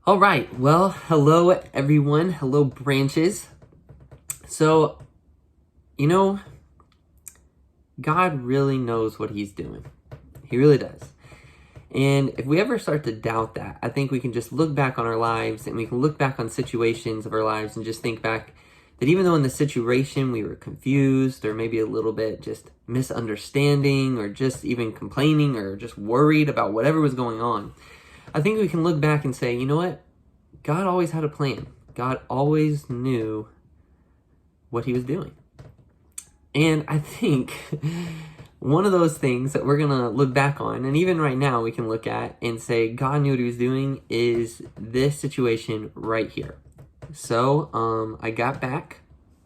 All right. Well, hello, everyone. Hello, branches. So, you know, God really knows what he's doing. He really does. And if we ever start to doubt that, I think we can just look back on our lives and we can look back on situations of our lives and just think back that even though in the situation we were confused or maybe a little bit just misunderstanding or just even complaining or just worried about whatever was going on, I think we can look back and say, you know what? God always had a plan. God always knew what he was doing. And I think one of those things that we're going to look back on, and even right now we can look at and say God knew what he was doing, is this situation right here. So I got back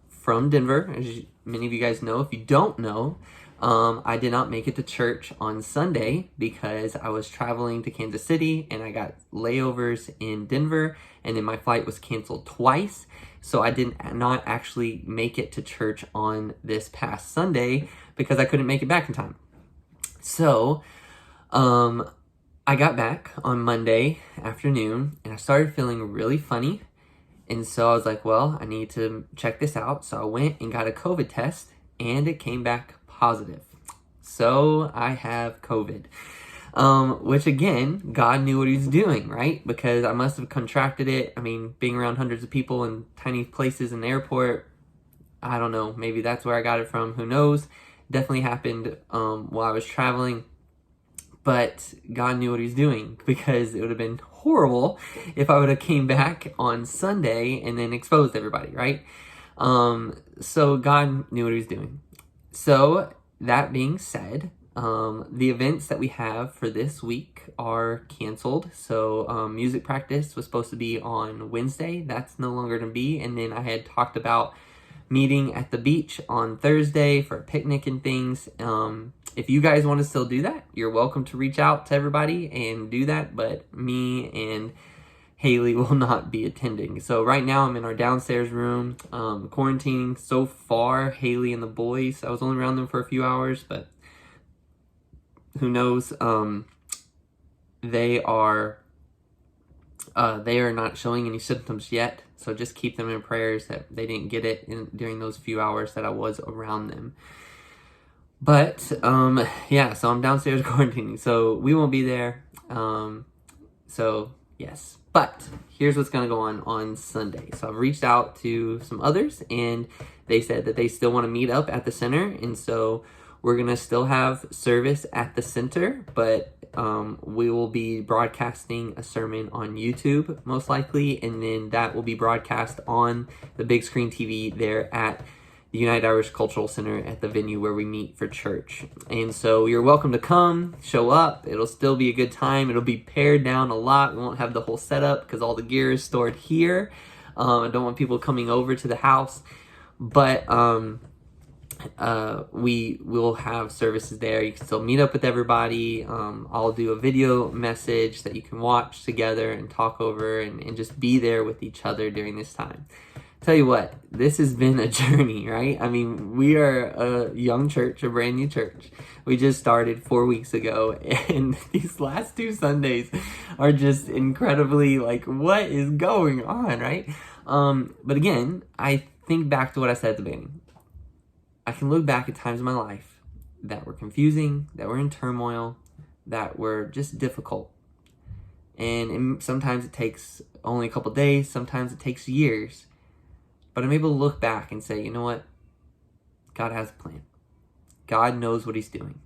from Denver, as many of you guys know. If you don't know, I did not make it to church on Sunday because I was traveling to Kansas City and I got layovers in Denver, and then my flight was canceled twice. So I did not actually make it to church on this past Sunday because I couldn't make it back in time. So I got back on Monday afternoon and I started feeling really funny. And so I was like, well, I need to check this out. So I went and got a COVID test and it came back positive. So I have COVID, which again, God knew what he was doing, right? Because I must have contracted it. I mean, being around hundreds of people in tiny places in the airport, I don't know, maybe that's where I got it from. Who knows? Definitely happened while I was traveling. But God knew what he was doing, because it would have been horrible if I would have came back on Sunday and then exposed everybody, right? So God knew what he was doing. So that being said, the events that we have for this week are canceled. So music practice was supposed to be on Wednesday. That's no longer going to be. And then I had talked about meeting at the beach on Thursday for a picnic and things. If you guys want to still do that, you're welcome to reach out to everybody and do that. But me and Haley will not be attending. So right now I'm in our downstairs room, quarantining so far. Haley and the boys, I was only around them for a few hours, but who knows? They are not showing any symptoms yet. So just keep them in prayers that they didn't get it during those few hours that I was around them. But yeah, so I'm downstairs quarantining, so we won't be there. So yes, but here's what's going to go on Sunday. So I've reached out to some others and they said that they still want to meet up at the center. And so we're going to still have service at the center, but we will be broadcasting a sermon on YouTube most likely. And then that will be broadcast on the big screen TV there at the United Irish Cultural Center at the venue where we meet for church. And so you're welcome to come, show up. It'll still be a good time. It'll be pared down a lot. We won't have the whole setup because all the gear is stored here. I don't want people coming over to the house. But we will have services there. You can still meet up with everybody. I'll do a video message that you can watch together and talk over and just be there with each other during this time. Tell you what, this has been a journey, right? I mean, we are a young church, a brand new church. We just started 4 weeks ago, and these last 2 Sundays are just incredibly like, what is going on, right? But again, I think back to what I said at the beginning. I can look back at times in my life that were confusing, that were in turmoil, that were just difficult. And sometimes it takes only a couple days, sometimes it takes years. But I'm able to look back and say, you know what? God has a plan. God knows what he's doing.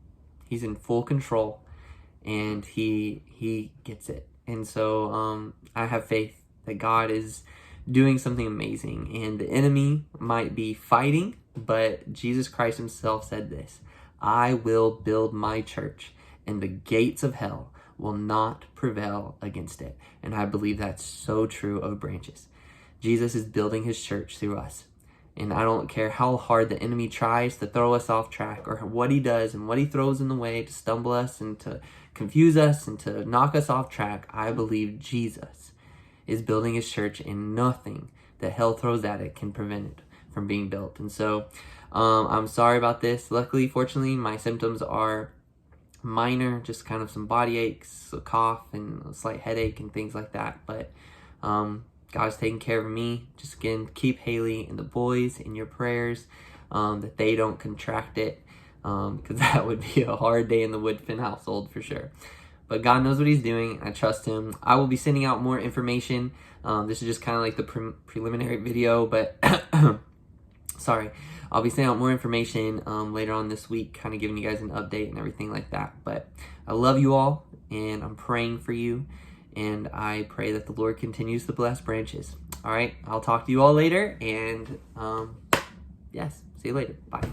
He's in full control and he gets it. And so I have faith that God is doing something amazing, and the enemy might be fighting, but Jesus Christ himself said this: I will build my church and the gates of hell will not prevail against it. And I believe that's so true of Branches. Jesus is building his church through us. And I don't care how hard the enemy tries to throw us off track, or what he does and what he throws in the way to stumble us and to confuse us and to knock us off track. I believe Jesus is building his church, and nothing that hell throws at it can prevent it from being built. And so I'm sorry about this. Luckily, fortunately, my symptoms are minor, just kind of some body aches, a cough, and a slight headache and things like that. But God is taking care of me. Just again, keep Haley and the boys in your prayers, that they don't contract it, because that would be a hard day in the Woodfin household for sure. But God knows what he's doing. I trust him. I will be sending out more information. This is just kind of like the preliminary video, but sorry. I'll be sending out more information later on this week, kind of giving you guys an update and everything like that. But I love you all, and I'm praying for you, and I pray that the Lord continues to bless Branches. All right, I'll talk to you all later, and yes, see you later. Bye.